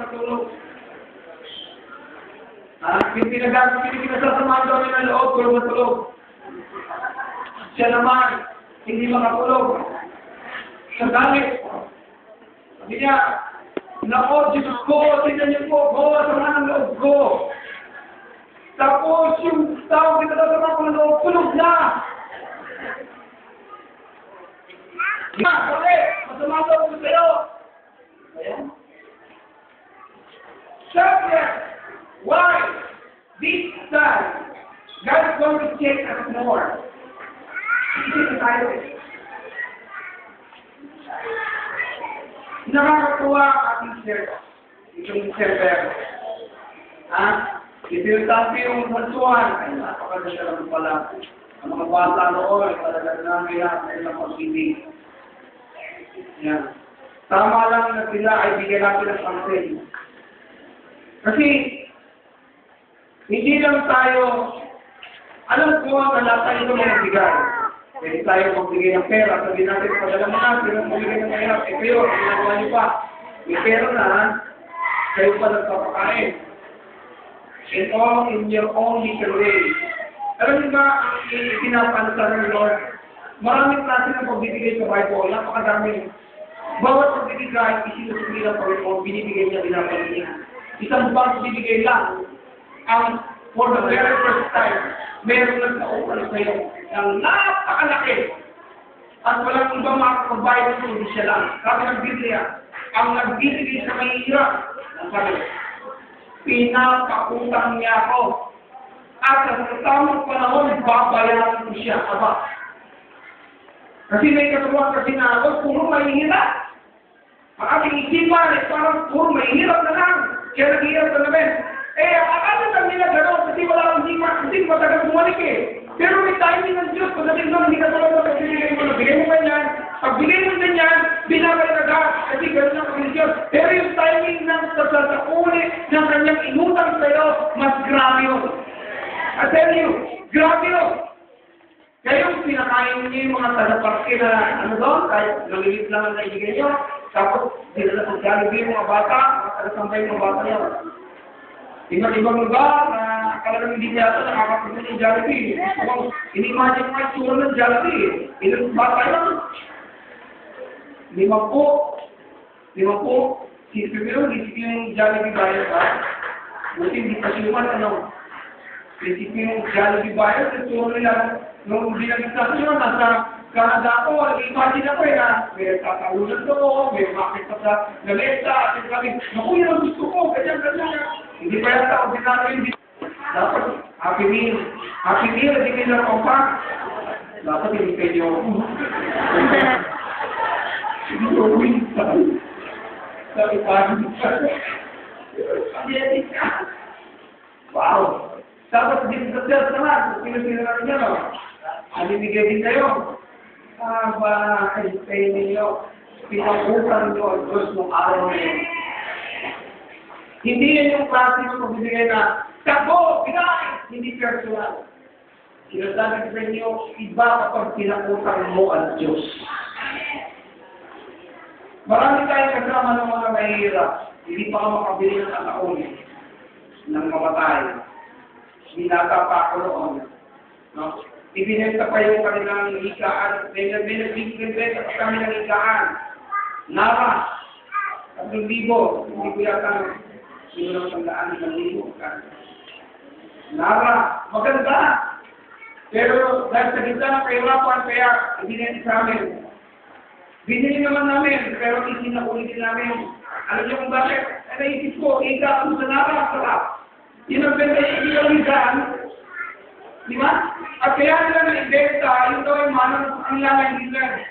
matulog. Pinasasamahan daw niya ng loob, pero matulog. Siya naman, hindi makatulog. Sa galit. Sabi niya, nako, Diyos ko, tingnan niyo po, sama ng loob ko. Tapos, yung tao pinasasama ko ng loob, tulog na. Bakit? Masama ang loob ko sa'yo. Ayan. Siyempre, why? This time, God is going to take us more. Hindi tayo eh. Nakakatuwa ang ating share. Itong server. Itinatapi yung bantuan. Ay, napakaganda naman pala. Ang mga bata noon, talaga namin ang kanilang pag-ibig. Yan. Tama lang na sila ay bigyan natin ng something. Kasi, hindi lang tayo, alam ko na lahat tayo ito mga bigay. Pwede tayo magbigay ng pera. Sabi natin, padala mo na, pero magbigay ng pera. Eh kayo, ginagawa niyo pa. May pera na, kayo pa nagpapakain. And all in your own little way. Alam niyo ba, ang pinapanasal ng Lord, maraming klase ng pagbibigay sa Bible, napakadami. Bawat pagbibigay, isinusunod ng Panginoon, binibigay niya, binabalik niya. Isang bang binibigay lang, ang for the very first time, meron lang sa open sa'yo ng napakalaki. At walang ibang makakapagbayad ito, hindi siya lang. Sabi ng Biblia, ang nagbibigay sa mahihirap, ang sabi, pinapautang niya ako. At sa tamang panahon, babayaran ko siya. Aba. Kasi may katuwang kasi na ako, puro mahihirap. Ang ating isipan ay parang puro mahihirap na lang. Kaya naghihirap na namin. Akala lang nila gano'n kasi wala hindi matagal bumalik eh. Pero may timing ng Diyos. Pagdating doon, hindi ka talaga pag-bigay mo. Nabigay mo ganyan. Pag bigay mo ganyan, binabay na agad. Kasi gano'n ang kanyang Diyos. Pero yung timing ng sasauli ng kanyang inutang sa'yo, mas grabe yun. I tell you, grabe yun. Kaya yung pinakain niyo yung mga tagaparke na ano doon, kahit nalilit lang ang naibigay nyo, tapos dinala sa Jollibee yung mga bata, mga tagasambay yung mga bata nyo. Ibang lugar na talagang hindi niya ito nakakapunta ng Jollibee. Inimagine mo yung tsura ng Jollibee. Ilang bata yun? 50. Pero isipin yung Jollibee buyer ba? Buti hindi pa sinuman ano. Isipin yung Jollibee buyer, sa tsura nila nung binagsaksyon, nasa Canada ako, imagine ako na may tatalunan ko, may makit pa sa lamesa, at sabi, naku, yun ang gusto ko, ganyan. Hindi pa yata ako dinalo dapat, Happy Meal, hindi kayo na kompak. Dapat hindi kayo hindi ko winsan. Sabi pa, wow! Dapat din sa sales naman, pinag-pinag niya, no? Alimigay din kayo. Ay, kayo ninyo. Pinakutan nyo ang Diyos ng araw niyo. Hindi yan yung klase ng pagbibigay na, takbo, binay! Hindi personal. Sinasabi ko sa inyo, iba kapag pinakutan mo ang Diyos. Marami tayong kasama ng mga mahihirap. Hindi pa ka makabili ng ataon ng mamatay. Binata pa ako noon. No? Ibinenta pa yung kanilang higaan. May nagbibenta pa kami ng higaan. Nara. 3,000. Hindi ko yata siguro ng 100,000. Nara. Maganda. Pero dahil sa gitna ng kahirapan, kaya ibinenta sa amin. Binili naman namin, pero isinakulitin namin. Alam niyo kung bakit? Naisip ko, higaan sa Nara. Sarap. Yun ang benta yung higaan. Di ba? At kaya nila na-investa, yung daw yung manang ang lalay nila.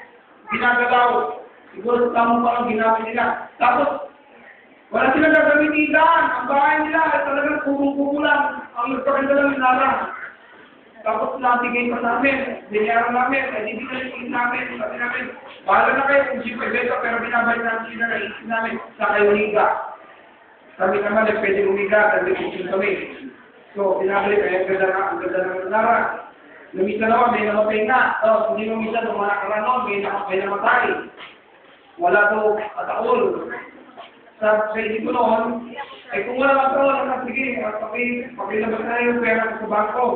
Ginagalaw. Siguro tamo pa ang ginagawa nila. Tapos, wala silang gagamitin daan. Ang bahay nila ay talagang purong-puro lang. Ang nagpakita lang yung nara. Tapos nabigay pa namin. Binayaran namin. Ay hindi pinalitin namin. Sabi namin, bahala na kayo kung siya pwede pero binabalik namin sila na isip namin sa kayo higa. Sabi naman, pwede umiga, kasi kung kami. So, binabalik, kaya ang ganda ng nara. Lumisa naman, may namatay na. So, hindi lumisa ng mga karanon, may namatay. Wala to ataol. sa credit ko noon, eh kung wala ka wala ka, sige, pakilabas na yung pera ko sa bangko.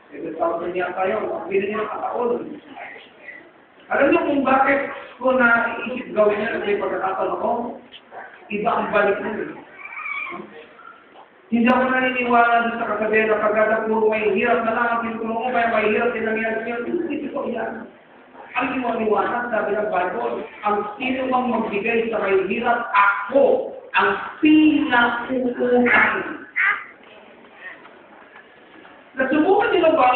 7,000 niya tayo, pabili niya ng kataon. Alam niyo kung bakit ko naisip gawin niya kasi pagkakataon ako, iba ang balik niya. Hindi ako naniniwala doon sa kasabihan na pagkata puro may hirap na lang ang tinutulong ko, kaya may hirap din ang hirap. Hindi ko yan. Ang iwaniwanag, sabi ng Bible, ang sino mang magbigay sa may hirap, ako ang pinakuutang. Nasubukan nila ba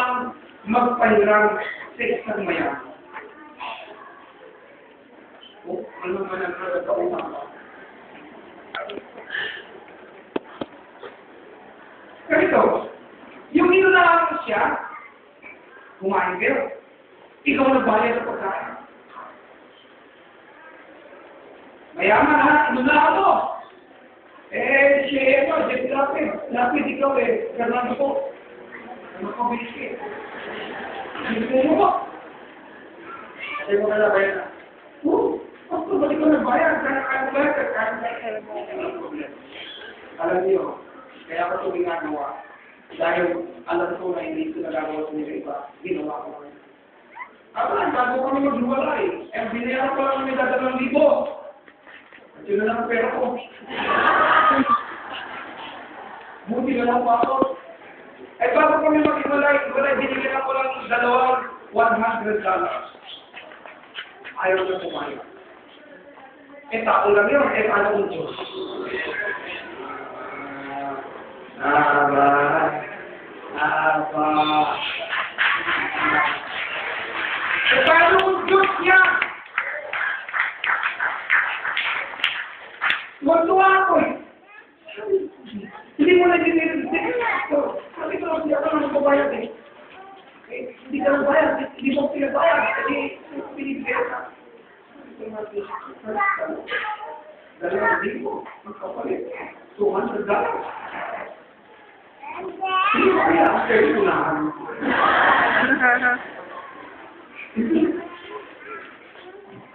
magpahiram sa isang mayaman? O, ano naman ang nagkautang ba? Ganito, yung inunahan siya, kumain kayo. Ikaw nagbayad sa pagkain. Mayaman ha, inunahan mo. Eh, siya ito, Jeff Lapid, ikaw eh, ganun ko. Ano ka bilis eh? Hindi mo ko. Sabi mo ka na bayad na. Ako, ba't ikaw nagbayad? Kaya bayad. Alam niyo, kaya ako ito ginagawa. Dahil alam ko na hindi ito nagagawa sa mga iba, ginawa ko na. Ako lang, bago kami maghiwalay. Eh, binayaran ko lang may dadalawang libo. At yun na lang ang pera ko. Buti na lang pa ako. Eh, bago kami maghiwalay, binigyan ako lang $100. Ayaw na pumayag. Eh, tao lang yun. Eh, paano kung Diyos? Eh, paano kung Diyos niya? Tuwa ako eh. Hindi mo na dinirinig. Sabi ko lang siya ka lang magbabayad eh. Hindi ka lang bayad. Hindi mo pinabayad. Kasi pinibigyan ka. $2,000. Magkapalit. $200. Hindi mo kaya ang pwede tunahan.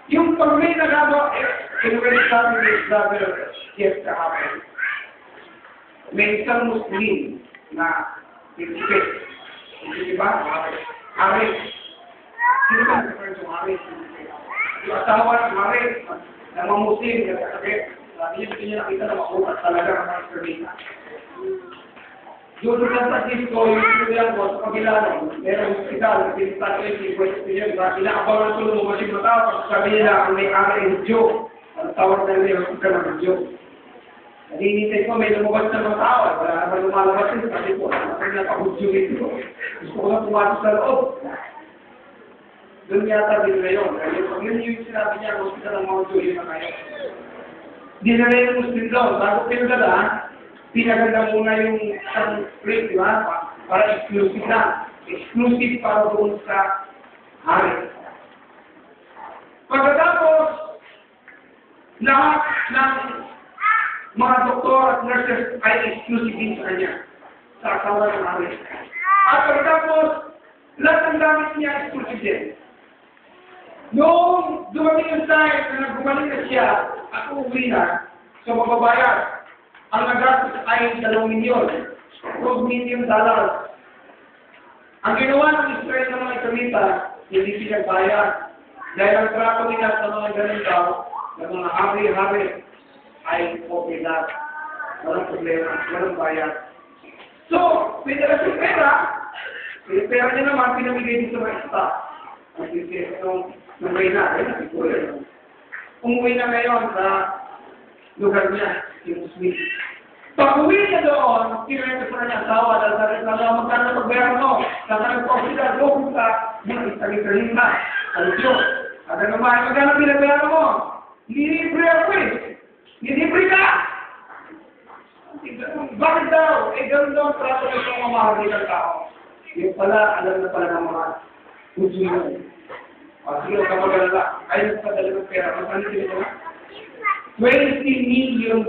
Yung pag may nagagawa, kinuwede sa amin yung brother, yes, kahapon. May isang Muslim na pinipit. Hindi ba? Aris. Sino ba nagkaroon yung Aris? Yung asawa ng Aris, na mga Muslim, sabi niya, gusto niya nakita na makuha talaga ang mga permita. Doon lang sa Cisco, yung pinagyan ko sa kabilang, merong hospital, pinipit ko yung request ko yun, inaabangan ko lumabas yung mata, sabi nila, ang may Aris Joe, ang tawag na nila, yung ka ng Joe. Nalinitay ko, may lumabas na mga tao, wala naman lumalabas yun, kasi po, ang napakudyo ito. Gusto ko na pumasok sa loob. Doon yata din ngayon. Pag yun yung sinabi niya, ang hospital ng mga Joe, yun na kayo. Dinala yung Muslim doon, bago pinagala, pinaganda muna yung isang plate, di ba? Para exclusive na. Exclusive para doon sa hari. Pagkatapos, lahat ng mga doktor at nurses ay exclusive din sa kanya. Sa asawa ng hari. At pagkatapos, lahat ng gamit niya exclusive din. Noong dumating yung time na gumaling na siya at uuwi na sa mababayad, ang nagastos ay $2 milyon, $2 million. Ang ginawa ng Israel ng mga Israelita, hindi sila bayad. Dahil ang trato nila sa mga ganun daw, ng mga hari-hari, ay okay na. Walang problema, walang bayad. So, pinala si pera niya naman, pinamigay din sa mga staff. Ang sisip nung umuwi na, umuwi na ngayon sa lugar niya, yung Smith. Pag-uwi niya doon, kinwento sa kanya asawa, dahil sabi na magkano na pagbayaran mo, sabi ko sila, doon ka, yung isang-isahin na, sabi ko, sabi naman, magkano pinabayaran mo? Libre ako eh. Libre ka! Bakit daw? Eh, ganoon daw ang trato ng mga mamahali ng tao. Yung pala, alam na pala ng mga kusunan. Sige, huwag ka mag-alala. Ayaw sa padala ng pera. Magkano sila na? $20 million.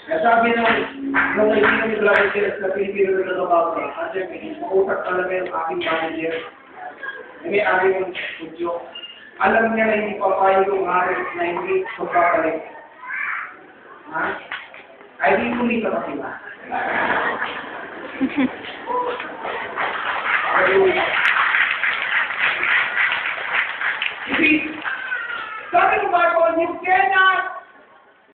Kaya sabi nung kaibigan ni Brother Jeff na Pilipino na nagbabago, kasi mausap talaga yung aking manager. May aking yung studio. Alam niya na hindi pa tayo yung hari na hindi magpapalik. Ha? Ay, di kumita pa sila. See, sabi ng Bible, you cannot